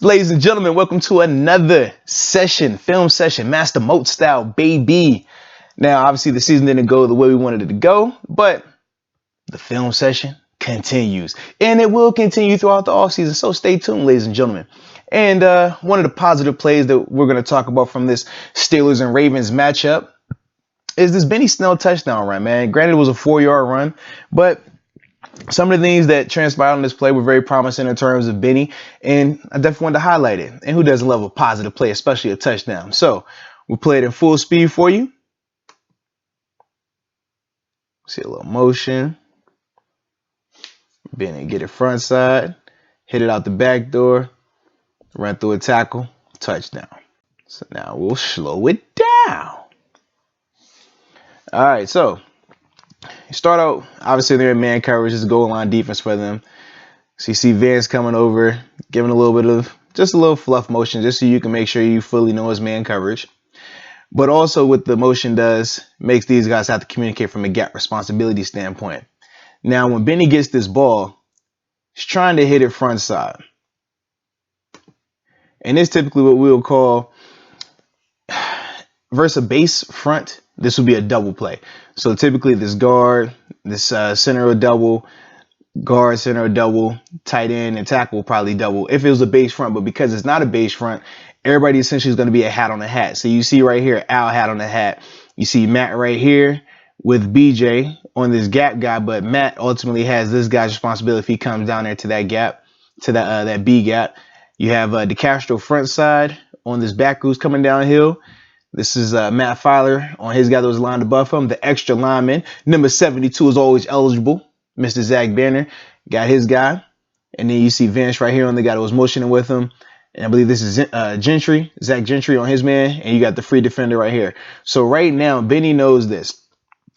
Ladies and gentlemen, welcome to another session, film session, Master Moats style, baby. Now, obviously, the season didn't go the way we wanted it to go, but the film session continues, and it will continue throughout the offseason, so stay tuned, ladies and gentlemen. And one of the positive plays that we're going to talk about from this Steelers and Ravens matchup is this Benny Snell touchdown run, man. Granted, it was a 4-yard run, but some of the things that transpired on this play were very promising in terms of Benny, and I definitely wanted to highlight it. And who doesn't love a positive play, especially a touchdown? So we'll play it in full speed for you. See a little motion. Benny get it front side, hit it out the back door, run through a tackle, touchdown. So now we'll slow it down. All right, so you start out, obviously they're in man coverage, just goal line defense for them. So you see Vance coming over, giving a little bit of, just a little fluff motion, just so you can make sure you fully know his man coverage. But also what the motion does, makes these guys have to communicate from a gap responsibility standpoint. Now, when Benny gets this ball, he's trying to hit it front side. And it's typically what we'll call, versus a base front, this would be a double play. So typically this guard, this center will double, guard, center will double, tight end and tackle will probably double if it was a base front. But because it's not a base front, everybody essentially is going to be a hat on a hat. So you see right here, Al hat on a hat. You see Matt right here with BJ on this gap guy, but Matt ultimately has this guy's responsibility if he comes down there to that gap, to that B gap. You have DeCastro front side on this back who's coming downhill. This is Matt Filer on his guy that was lined above him. The extra lineman, number 72, is always eligible. Mr. Zach Banner got his guy. And then you see Vance right here on the guy that was motioning with him. And I believe this is Gentry, Zach Gentry on his man. And you got the free defender right here. So right now, Benny knows this.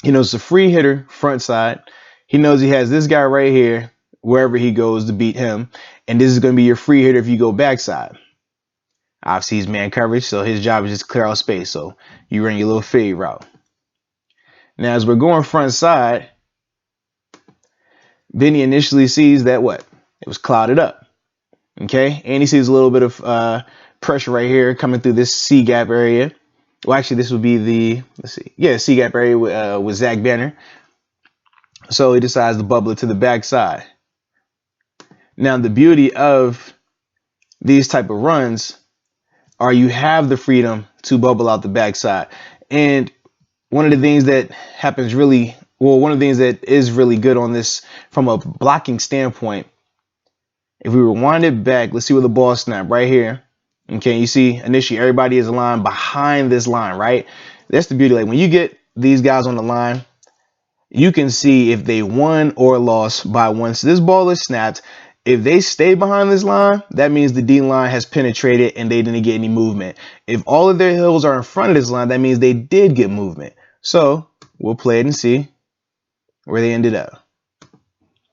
He knows it's a free hitter front side. He knows he has this guy right here wherever he goes to beat him. And this is going to be your free hitter if you go backside. Obviously, he's man coverage, so his job is just to clear out space. So you run your little fade route. Now, as we're going front side, Benny initially sees that what? It was clouded up. Okay, and he sees a little bit of pressure right here coming through this C gap area. Well, actually, this would be the, let's see, yeah, C gap area with Zach Banner. So he decides to bubble it to the backside. Now, the beauty of these type of runs are you have the freedom to bubble out the backside. And one of the things that happens really, well, one of the things that is really good on this from a blocking standpoint, if we rewind it back, let's see where the ball snapped right here. Okay, you see initially everybody is aligned behind this line, right? That's the beauty. Like when you get these guys on the line, you can see if they won or lost by once this ball is snapped. If they stay behind this line, that means the D line has penetrated and they didn't get any movement. If all of their heels are in front of this line, that means they did get movement. So we'll play it and see where they ended up.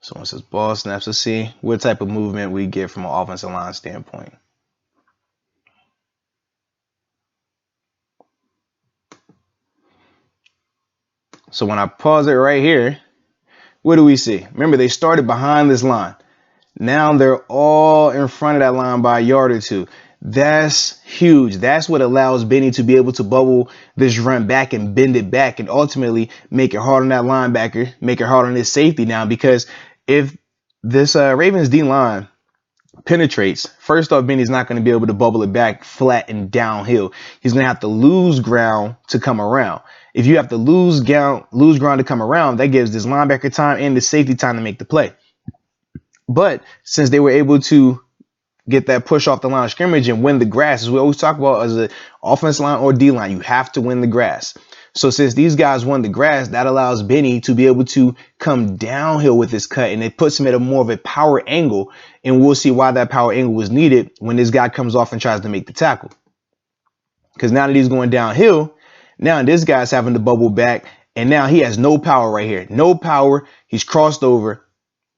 So once this ball snaps, let's see what type of movement we get from an offensive line standpoint. So when I pause it right here, what do we see? Remember, they started behind this line. Now they're all in front of that line by a yard or two. That's huge. That's what allows Benny to be able to bubble this run back and bend it back and ultimately make it hard on that linebacker, make it hard on his safety now. Because if this Ravens D line penetrates, first off, Benny's not going to be able to bubble it back flat and downhill. He's going to have to lose ground to come around. If you have to lose ground to come around, that gives this linebacker time and the safety time to make the play. But since they were able to get that push off the line of scrimmage and win the grass, as we always talk about as an offensive line or D line, you have to win the grass. So since these guys won the grass, that allows Benny to be able to come downhill with his cut, and it puts him at a more of a power angle. And we'll see why that power angle was needed when this guy comes off and tries to make the tackle. Because now that he's going downhill, now this guy's having to bubble back, and now he has no power right here. No power. He's crossed over.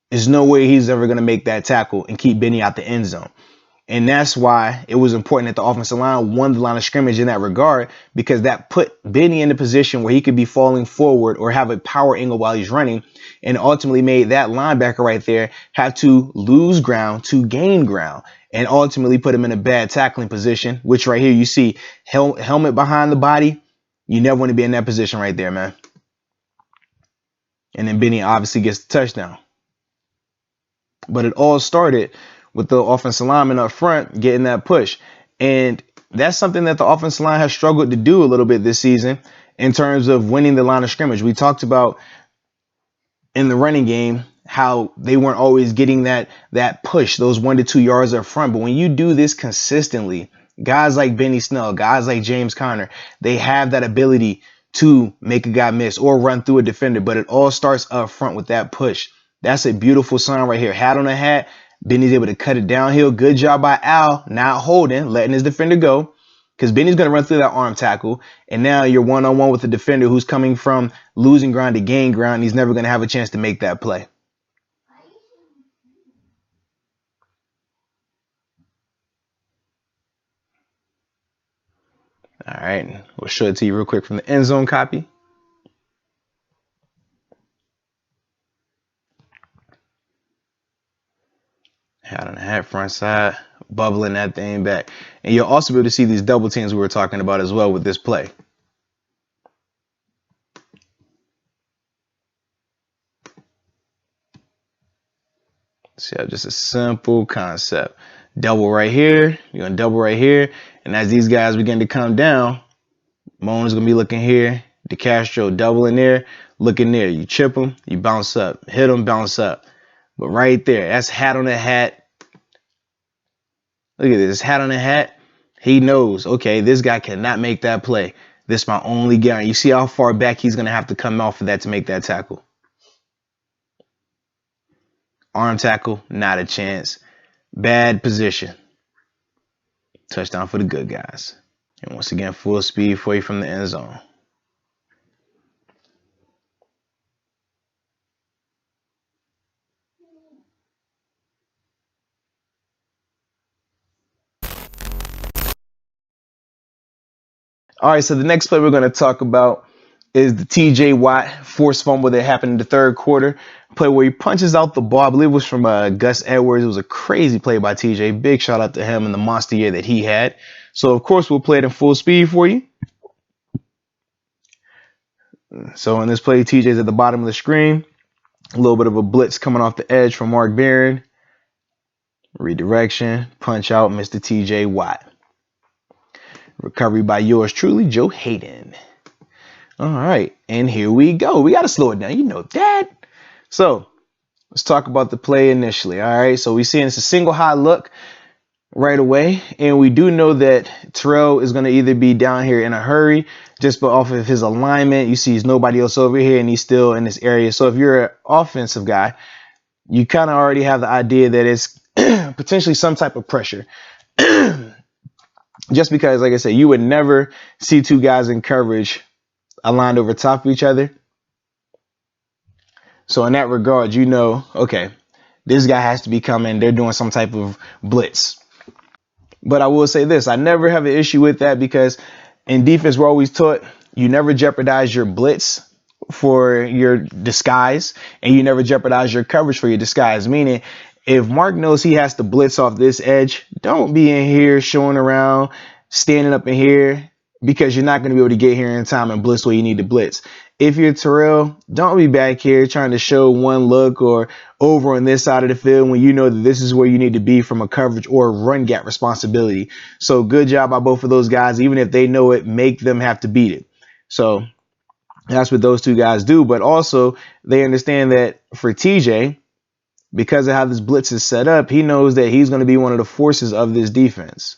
There's no way he's ever going to make that tackle and keep Benny out the end zone. And that's why it was important that the offensive line won the line of scrimmage in that regard, because that put Benny in a position where he could be falling forward or have a power angle while he's running, and ultimately made that linebacker right there have to lose ground to gain ground. and ultimately put him in a bad tackling position, which right here you see helmet behind the body. You never want to be in that position right there, man. And then Benny obviously gets the touchdown. But it all started with the offensive lineman up front getting that push. And that's something that the offensive line has struggled to do a little bit this season in terms of winning the line of scrimmage. We talked about in the running game how they weren't always getting that push, those 1 to 2 yards up front. But when you do this consistently, guys like Benny Snell, guys like James Conner, they have that ability to make a guy miss or run through a defender. But it all starts up front with that push. That's a beautiful sign right here. Hat on a hat. Benny's able to cut it downhill. Good job by Al, not holding, letting his defender go. Because Benny's going to run through that arm tackle. And now you're one-on-one with the defender who's coming from losing ground to gain ground. And he's never going to have a chance to make that play. All right. We'll show it to you real quick from the end zone copy. Hat on the hat, front side, bubbling that thing back. And you'll also be able to see these double teams we were talking about as well with this play. So just a simple concept. Double right here. You're going to double right here. And as these guys begin to come down, Moan is going to be looking here. DeCastro double in there, looking there. You chip them, you bounce up. Hit them, bounce up. But right there, that's hat on the hat. Look at this, hat on the hat. He knows, okay, this guy cannot make that play. This is my only guarantee. You see how far back he's going to have to come off for that to make that tackle. Arm tackle, not a chance. Bad position. Touchdown for the good guys. And once again, full speed for you from the end zone. All right, so the next play we're going to talk about is the TJ Watt forced fumble that happened in the third quarter. Play where he punches out the ball. I believe it was from Gus Edwards. It was a crazy play by TJ. Big shout out to him and the monster year that he had. So, of course, we'll play it in full speed for you. So, in this play, TJ's at the bottom of the screen. A little bit of a blitz coming off the edge from Mark Barron. Redirection. Punch out, Mr. TJ Watt. Recovery by yours truly, Joe Hayden. All right, and here we go. We got to slow it down. You know that. So let's talk about the play initially. All right, so we're seeing it's a single high look right away. And we do know that Terrell is going to either be down here in a hurry just off of his alignment. You see there's nobody else over here and he's still in this area. So if you're an offensive guy, you kind of already have the idea that it's potentially some type of pressure. Just because, like I said, you would never see two guys in coverage aligned over top of each other. So in that regard, you know, okay, this guy has to be coming. They're doing some type of blitz. But I will say this, I never have an issue with that because in defense, we're always taught you never jeopardize your blitz for your disguise and you never jeopardize your coverage for your disguise. Meaning, if Mark knows he has to blitz off this edge, don't be in here showing around, standing up in here, because you're not going to be able to get here in time and blitz where you need to blitz. If you're Terrell, don't be back here trying to show one look or over on this side of the field when you know that this is where you need to be from a coverage or run gap responsibility. So good job by both of those guys. Even if they know it, make them have to beat it. So that's what those two guys do. But also they understand that for TJ, because of how this blitz is set up, he knows that he's going to be one of the forces of this defense.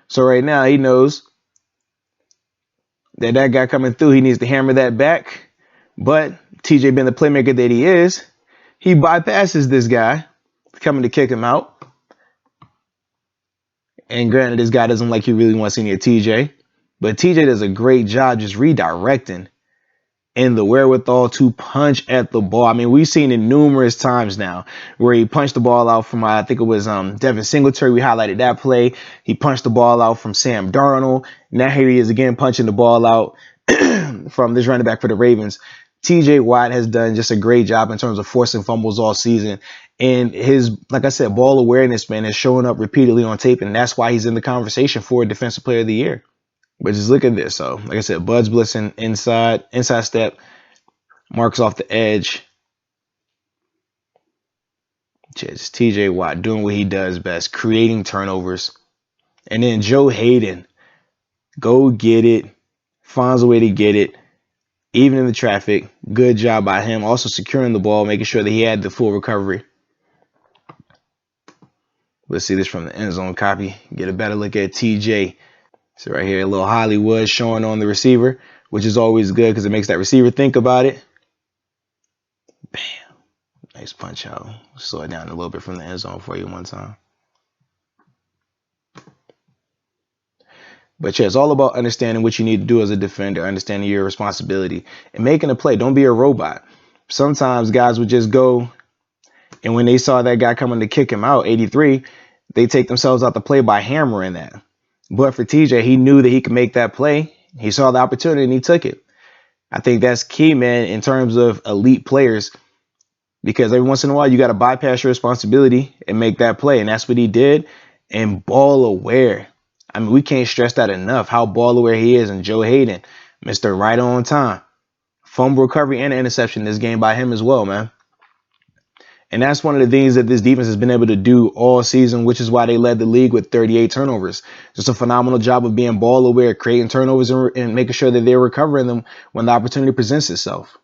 So right now he knows that guy coming through, he needs to hammer that back. But TJ being the playmaker that he is, he bypasses this guy coming to kick him out. And granted, this guy doesn't like he really wants to see near TJ. But TJ does a great job just redirecting and the wherewithal to punch at the ball. I mean, we've seen it numerous times now where he punched the ball out from, I think it was Devin Singletary. We highlighted that play. He punched the ball out from Sam Darnold. Now here he is again punching the ball out from this running back for the Ravens. TJ Watt has done just a great job in terms of forcing fumbles all season. And his, like I said, ball awareness, man, is showing up repeatedly on tape, and that's why he's in the conversation for Defensive Player of the Year. But just look at this. So, like I said, Bud's blitzing inside step, marks off the edge. Just TJ Watt doing what he does best, creating turnovers. And then Joe Hayden, go get it, finds a way to get it, even in the traffic. Good job by him. Also securing the ball, making sure that he had the full recovery. Let's see this from the end zone copy. Get a better look at TJ. So right here, a little Hollywood showing on the receiver, which is always good because it makes that receiver think about it. Bam. Nice punch out. Slow it down a little bit from the end zone for you one time. But yeah, it's all about understanding what you need to do as a defender, understanding your responsibility, and making a play. Don't be a robot. Sometimes guys would just go, and when they saw that guy coming to kick him out, 83, they take themselves out the play by hammering that. But for TJ, he knew that he could make that play. He saw the opportunity and he took it. I think that's key, man, in terms of elite players, because every once in a while you got to bypass your responsibility and make that play. And that's what he did. And ball aware. I mean, we can't stress that enough, how ball aware he is. And Joe Hayden, Mr. Right on time. Fumble recovery and an interception in this game by him as well, man. And that's one of the things that this defense has been able to do all season, which is why they led the league with 38 turnovers. Just a phenomenal job of being ball aware, creating turnovers and making sure that they're recovering them when the opportunity presents itself.